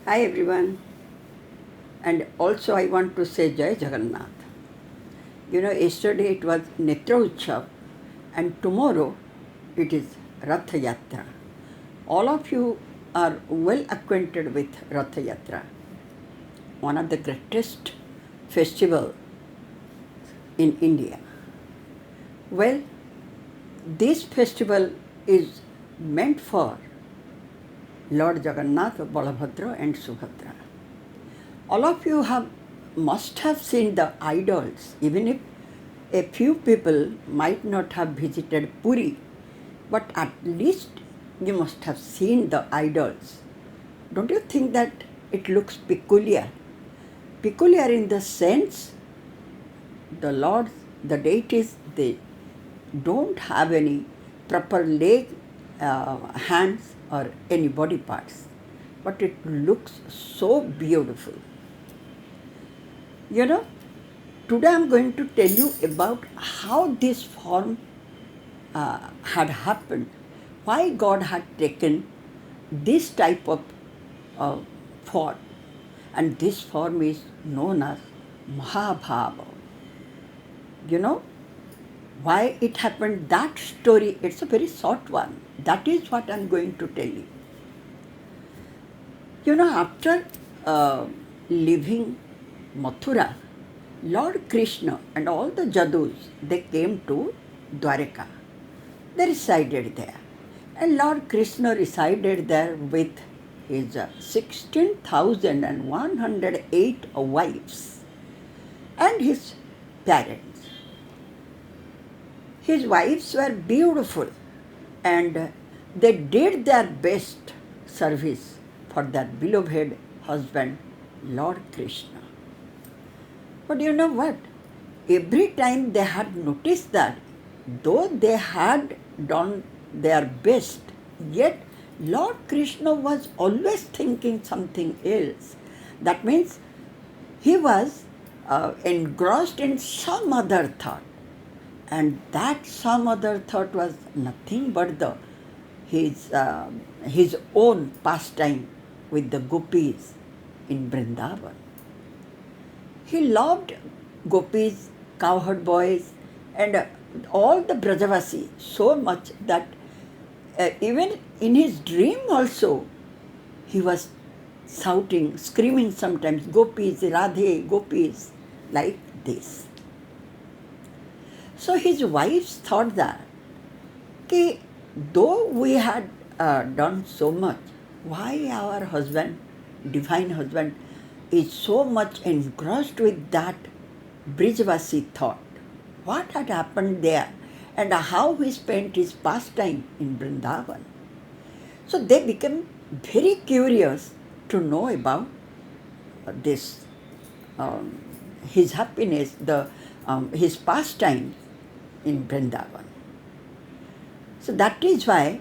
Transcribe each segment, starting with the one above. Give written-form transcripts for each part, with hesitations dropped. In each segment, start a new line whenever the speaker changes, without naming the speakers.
Hi everyone, and also I want to say Jai Jagannath. Yesterday it was Netra Utsav, and tomorrow it is Rath Yatra. All of you are well acquainted with Rath Yatra, one of the greatest festival in India. Well, this festival is meant for Lord Jagannath, Balabhadra and Subhadra. All of you must have seen the idols, even if a few people might not have visited Puri, but at least you must have seen the idols. Don't you think that it looks peculiar? Peculiar in the sense the lords, the deities, they don't have any proper leg, hands, or any body parts, but it looks so beautiful. You know, today I'm going to tell you about how this form had happened, why God had taken this type of uh, form, and this form is known as Mahabhava. You know, why it happened, that story, it's a very short one. That is what I'm going to tell you. After leaving Mathura, Lord Krishna and all the Jadus, they came to Dwarika. They resided there. And Lord Krishna resided there with his 16,108 wives and his parents. His wives were beautiful and they did their best service for their beloved husband, Lord Krishna. But you know what? Every time they had noticed that, though they had done their best, yet Lord Krishna was always thinking something else. That means he was engrossed in some other thought. And that some other thought was nothing but his own pastime with the gopis in Vrindavan. He loved gopis, cowherd boys, and all the Brajavasi so much that even in his dream also he was shouting, screaming sometimes, gopis, Radhe, gopis, like this. So his wives thought that, though we had done so much, why our husband, divine husband, is so much engrossed with that Brijvasi thought? What had happened there and how he spent his pastime in Vrindavan? So they became very curious to know about this, his happiness, his pastime in Vrindavan. So that is why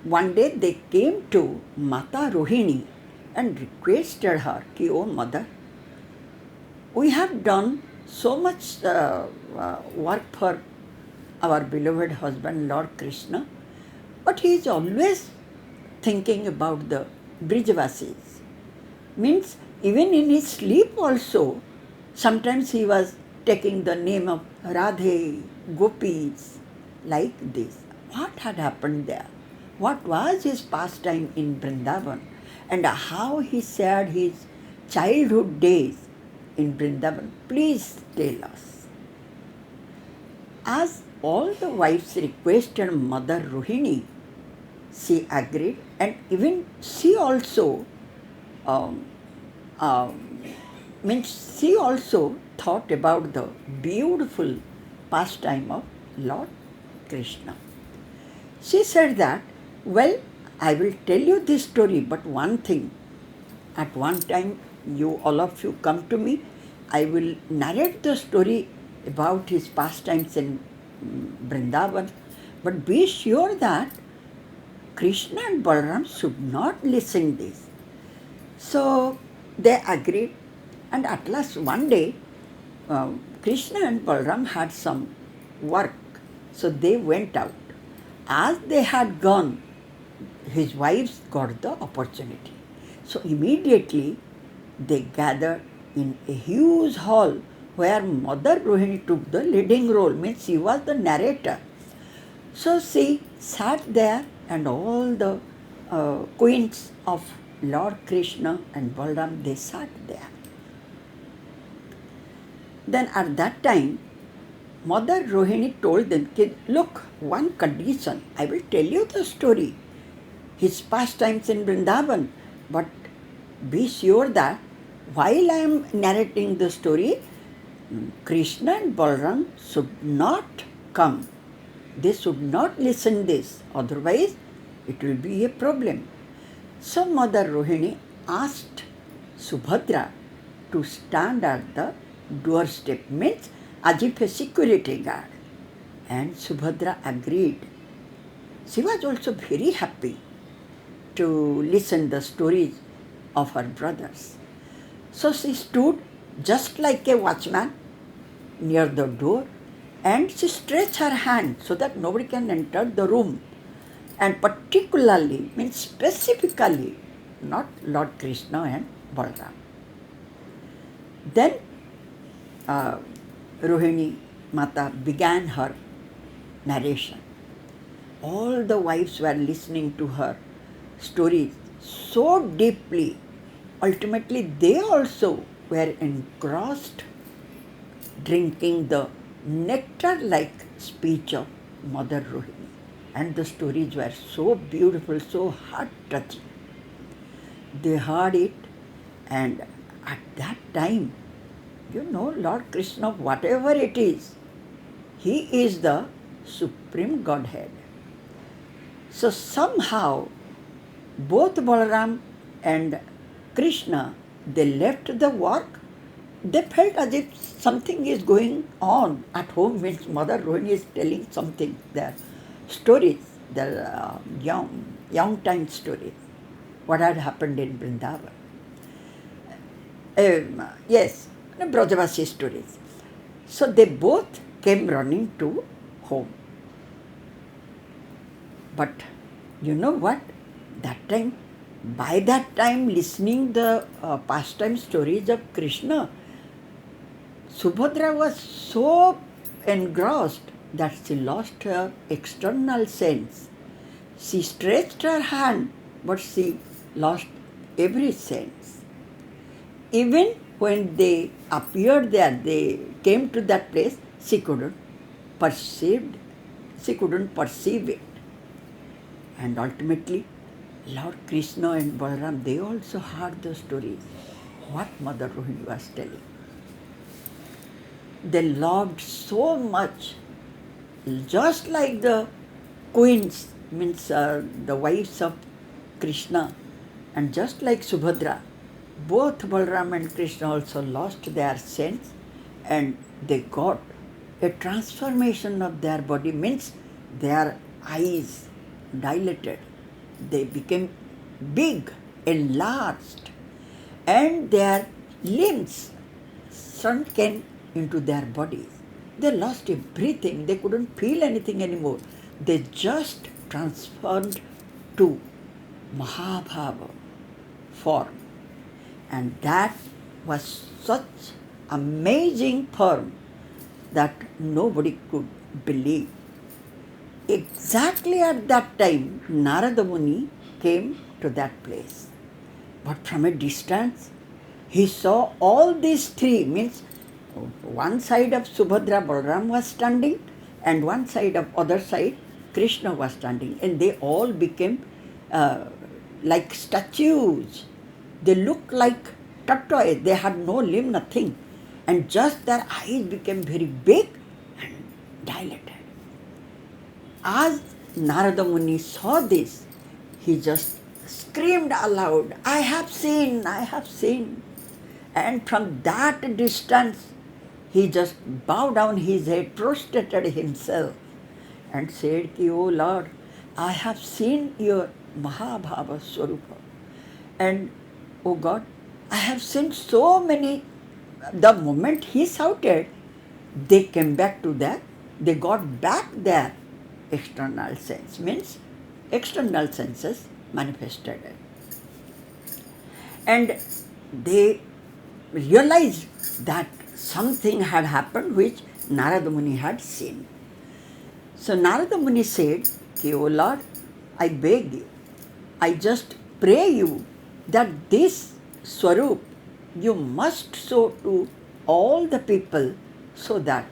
one day they came to Mata Rohini and requested her, ki, oh mother, we have done so much work for our beloved husband, Lord Krishna, but he is always thinking about the Brijvasis. Means even in his sleep also, sometimes he was taking the name of Radhe, gopis, like this. What had happened there? What was his pastime in Vrindavan? And how he shared his childhood days in Vrindavan? Please tell us. As all the wives requested Mother Rohini, she agreed, and even she also she also thought about the beautiful pastime of Lord Krishna. She said that, well, I will tell you this story, but one thing, at one time you all of you come to me, I will narrate the story about his pastimes in Vrindavan, but be sure that Krishna and Balaram should not listen this. So they agreed, and at last one day Krishna and Balaram had some work, so they went out. As they had gone, his wives got the opportunity. So immediately they gathered in a huge hall where Mother Rohini took the leading role, means she was the narrator. So she sat there and all the queens of Lord Krishna and Balaram, they sat there. Then at that time, Mother Rohini told them, look, one condition, I will tell you the story, his pastimes in Vrindavan, but be sure that while I am narrating the story, Krishna and Balaram should not come. They should not listen this, otherwise it will be a problem. So Mother Rohini asked Subhadra to stand at the doorstep, means as if a security guard. And Subhadra agreed. She was also very happy to listen the stories of her brothers. So she stood just like a watchman near the door, and she stretched her hand so that nobody can enter the room. And particularly, means specifically, not Lord Krishna and Balaram. Then Rohini Mata began her narration. All the wives were listening to her stories so deeply. Ultimately, they also were engrossed, drinking the nectar-like speech of Mother Rohini. And the stories were so beautiful, so heart-touching. They heard it, and at that time, Lord Krishna, whatever it is, he is the Supreme Godhead. So somehow, both Balaram and Krishna, they left the work. They felt as if something is going on at home, means Mother Rohini is telling something, their stories, their young time stories, what had happened in Vrindavan. Yes, Brajavasi stories. So they both came running to home. But you know what? By that time, listening the pastime stories of Krishna, Subhadra was so engrossed that she lost her external sense. She stretched her hand, but she lost every sense. Even when they appeared there, they came to that place, she couldn't perceive it. And ultimately, Lord Krishna and Balaram, they also heard the stories, what Mother Rohini was telling. They loved so much, just like the queens, means the wives of Krishna, and just like Subhadra, both Balaram and Krishna also lost their sense, and they got a transformation of their body, means their eyes dilated. They became big, enlarged, and their limbs sunken into their bodies. They lost everything. They couldn't feel anything anymore. They just transformed to Mahabhava form. And that was such amazing form that nobody could believe. Exactly at that time, Narada Muni came to that place. But from a distance, he saw all these three, means one side of Subhadra, Balaram was standing, and one side of other side, Krishna was standing. And they all became like statues. They looked like tortoise. They had no limb, nothing. And just their eyes became very big and dilated. As Narada Muni saw this, he just screamed aloud, I have seen, I have seen. And from that distance, he just bowed down his head, prostrated himself, and said, O Lord, I have seen your Mahabhava Swarupa. And, O God, I have seen so many. The moment he shouted, they came back to that. They got back their external sense, means external senses manifested. And they realized that something had happened which Narada Muni had seen. So Narada Muni said, O Lord, I beg you, I just pray you that this Swarup you must show to all the people so that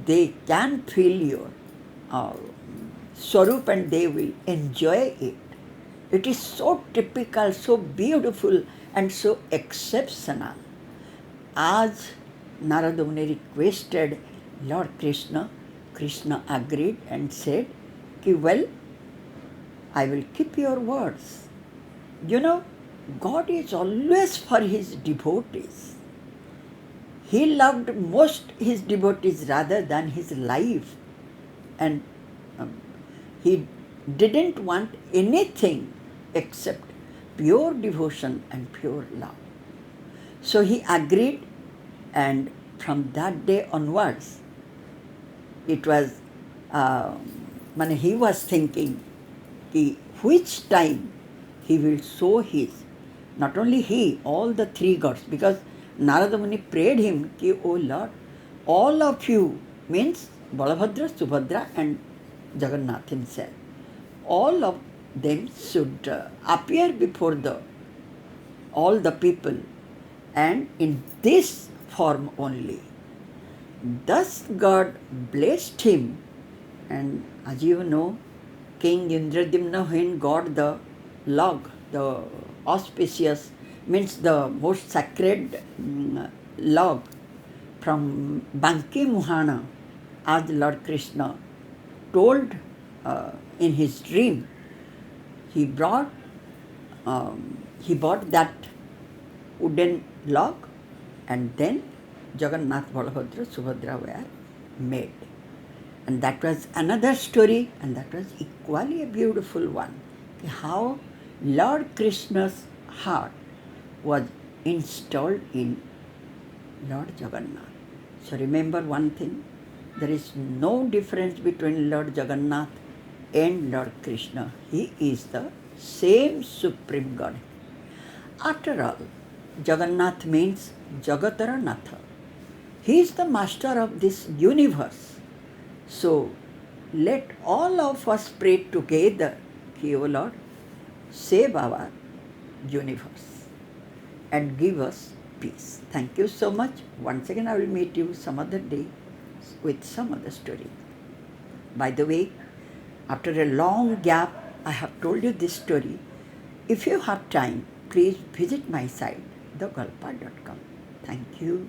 they can feel your uh, Swarup and they will enjoy it. It is so typical, so beautiful and so exceptional. As Narada Muni requested Lord Krishna, Krishna agreed and said, well, I will keep your words. You know, God is always for his devotees. He loved most his devotees rather than his life. And he didn't want anything except pure devotion and pure love. So he agreed, and from that day onwards, it was, he was thinking which time he will show his, not only he, all the three gods, because Narada Muni prayed him, O Lord, all of you, means Balabhadra, Subhadra and Jagannath himself, all of them should appear before all the people, and in this form only. Thus God blessed him, and as you know, King Indradimna, when got the log, the auspicious, means the most sacred log from Banki Muhana, as Lord Krishna told in his dream, he bought that wooden log, and then Jagannath, Balabhadra, Subhadra were made. And that was another story, and that was equally a beautiful one. How Lord Krishna's heart was installed in Lord Jagannath. So remember one thing, there is no difference between Lord Jagannath and Lord Krishna. He is the same Supreme God. After all, Jagannath means Jagataranatha. He is the master of this universe. So let all of us pray together, O Lord, save our universe and give us peace. Thank you so much. Once again, I will meet you some other day with some other story. By the way, after a long gap, I have told you this story. If you have time, please visit my site, thegulpa.com. Thank you.